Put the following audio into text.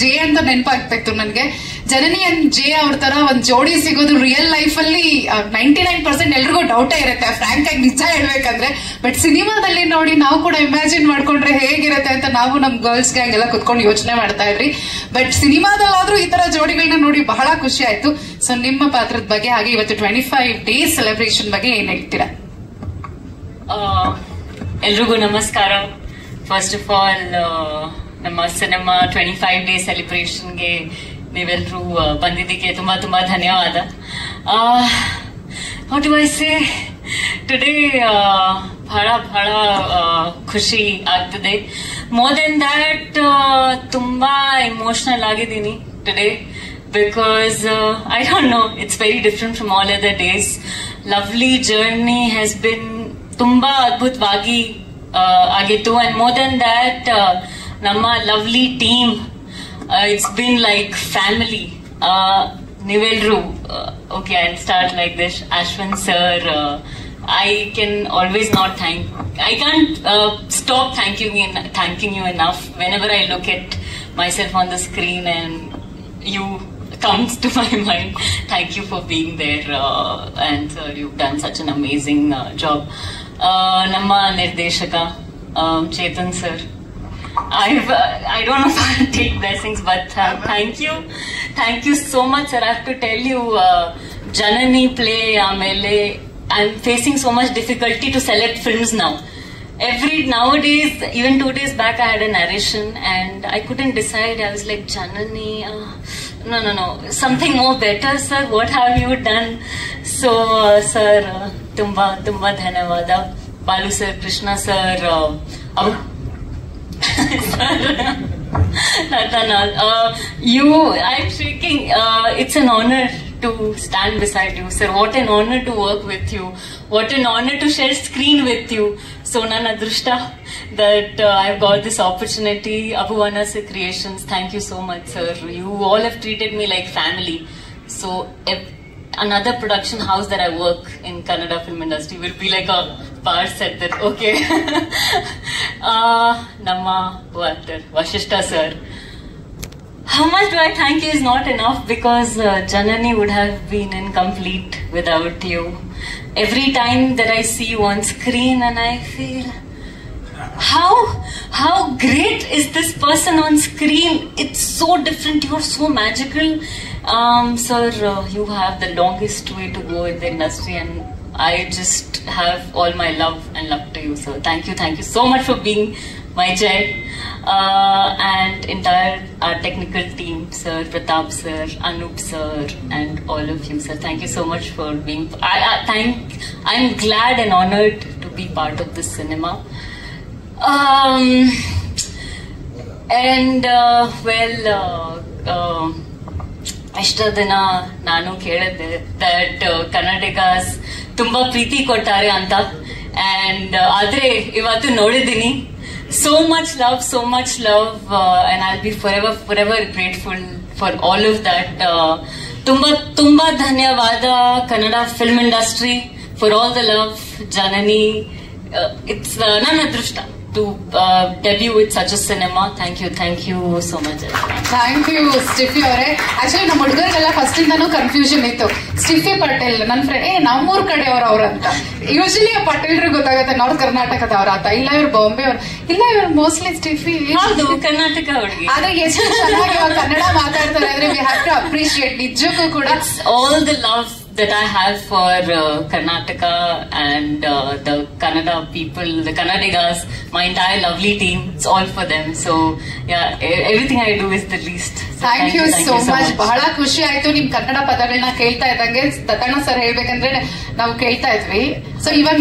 J ಅಂತ ನೆನಪಾಗ್ತಾ ನನ್ಗೆ. ಜನನಿ and J ಅವ್ರ ತರ ಒಂದ್ ಜೋಡಿ ಸಿಗೋದು ರಿಯಲ್ ಲೈಫ್ ಅಲ್ಲಿ 99% ಎಲ್ರಿಗೂ ಡೌಟೇ ಇರುತ್ತೆ, ಫ್ರಾಂಕ್ ಆಗಿ ನಿಜ ಹೇಳ್ಬೇಕಂದ್ರೆ. ಬಟ್ ಸಿನಿಮಾದಲ್ಲಿ ನೋಡಿ ನಾವು ಕೂಡ ಇಮ್ಯಾಜಿನ್ ಮಾಡ್ಕೊಂಡ್ರೆ ಹೇಗಿರುತ್ತೆ ಅಂತ ನಾವು ನಮ್ ಗರ್ಲ್ಸ್ ಗ್ಯಾಂಗ್ ಎಲ್ಲ ಕುತ್ಕೊಂಡು ಯೋಚನೆ ಮಾಡ್ತಾ ಇದ್ರಿ. ಬಟ್ ಸಿನಿಮಾದಲ್ಲಾದ್ರೂ ಈ ತರ ಜೋಡಿಗಳನ್ನ ನೋಡಿ ಬಹಳ ಖುಷಿ ಆಯ್ತು. ಸೊ ನಿಮ್ಮ ಪಾತ್ರದ ಬಗ್ಗೆ ಹಾಗೆ ಇವತ್ತು 25 ಡೇಸ್ ಸೆಲೆಬ್ರೇಷನ್ ಬಗ್ಗೆ ಏನ್ ಹೇಳ್ತೀರಾ? ಎಲ್ರಿಗೂ ನಮಸ್ಕಾರ. ಫಸ್ಟ್ ಆಫ್ ಆಲ್ ನಮ್ಮ ಸಿನಿಮಾ 25 ಡೇ ಸೆಲೆಬ್ರೇಷನ್ಗೆ ನೀವೆಲ್ಲರೂ ಬಂದಿದ್ದಕ್ಕೆ ತುಂಬಾ ತುಂಬಾ ಧನ್ಯವಾದ. What do I say, today ಬಹಳ ಬಹಳ ಖುಷಿ ಆಗ್ತದೆ. ಮೋರ್ ದೆನ್ ದ್ಯಾಟ್ ತುಂಬಾ ಇಮೋಷನಲ್ ಆಗಿದ್ದೀನಿ today because I don't know, it's very different from all other days. Lovely journey has been ತುಂಬಾ ಅದ್ಭುತವಾಗಿ ಆಗಿತ್ತು. And more than that, ನಮ್ಮ lovely team, it's been like family. ನೀವೆಲ್ರು okay, I'll start like this. Ashwin sir, I can always not I can't stop thanking you enough whenever I look at myself on the screen and you comes to my mind. Thank you for being there, and you've done such an amazing job. Namma nirdeshaka Chetan sir, I don't know if I'll take blessings, but thank you so much sir. I have to tell you, Janani play amele I'm facing so much difficulty to select films now. Nowadays, even 2 days back I had a narration and I couldn't decide. I was like, Janani, no, something more better sir, what have you done? So sir, tumba dhanyavada. Balu sir, Krishna sir, I'm shaking. It's an honor to stand beside you sir. What an honor to work with you, what an honor to share screen with you. So ನನ್ನ ಅದೃಷ್ಟ that I've got this opportunity. Abhuvanasa Creations, thank you so much sir. You all have treated me like family. So another production house that I work in Kannada film industry will be like a bar set that okay. Namma actor Vashishta sir, how much do I thank you is not enough, because Janani would have been incomplete without you. Every time that I see you on screen and I feel how great is this person on screen. It's so different, you're so magical. Sir, you have the longest way to go in the industry and I just have all my love to you sir. Thank you so much for being my child, and entire our technical team, sir, Pratap sir, Anup sir, and all of you sir. Thank you so much for being I'm glad and honored to be part of this cinema. ಇಷ್ಟ ದಿನ ನಾನು ಕೇಳಿದ್ದೆ that Kannadigas ತುಂಬಾ ಪ್ರೀತಿ ಕೊಟ್ಟಾರೆ ಅಂತ, and ಆದ್ರೆ ಇವತ್ತು ನೋಡಿದ್ದೀನಿ. So much love, and I'll be forever grateful for all of that. Tumba dhanyavada Kannada film industry for all the love. Janani, it's ನನ್ನ ಅದೃಷ್ಟ to debut with such a cinema. Thank you so much. Thank you ಸ್ಟಿಫಿ ಅವರೇ. Actually ನಮ್ಮ ಹುಡುಗರಿಗೆಲ್ಲ first ಇಂದಾನು confusion ಇತ್ತು. ಸ್ಟಿಫಿ ಪಟೇಲ್ ನನ್ನ friend ನಮ್ಮೂರ್ ಕಡೆಯವ್ರ ಅವ್ರಂತ. Usually ಪಟೇಲ್ರು ಗೊತ್ತಾಗುತ್ತೆ north ಕರ್ನಾಟಕದವ್ರ ಅಂತ, ಇಲ್ಲ ಇವ್ರು ಬಾಂಬೆ ಅವ್ರು, ಇಲ್ಲ ಇವ್ರು ಮೋಸ್ಟ್ಲಿ ಸ್ಟಿಫಿ ಕರ್ನಾಟಕ ಹುಡುಗಿ. ಆದ್ರೆ ಎಷ್ಟು ಚೆನ್ನಾಗಿ ಕನ್ನಡ ಮಾತಾಡ್ತಾರೆ ಅಂದ್ರೆ ವಿ ಹ್ಯಾವ್ ಟು ಅಪ್ರಿಶಿಯೇಟ್. ನಿಜಕ್ಕೂ ಕೂಡ all the love that I have for Karnataka and the Kannada people, the Kannadigas, my entire lovely team, it's all for them. So yeah, everything I do is the least. So thank you so much. ಬಹಳ ಖುಷಿ ಆಯ್ತು ನಿಮ್ ಕನ್ನಡ ಪದಗಳನ್ನ ಕೇಳ್ತಾ ಇದ್ದಂಗೆ. Dattanna sir ಹೇಳ್ಬೇಕಂದ್ರೆ ನಾವು ಕೇಳ್ತಾ ಇದ್ವಿ. ಸೊ ಇವಾಗ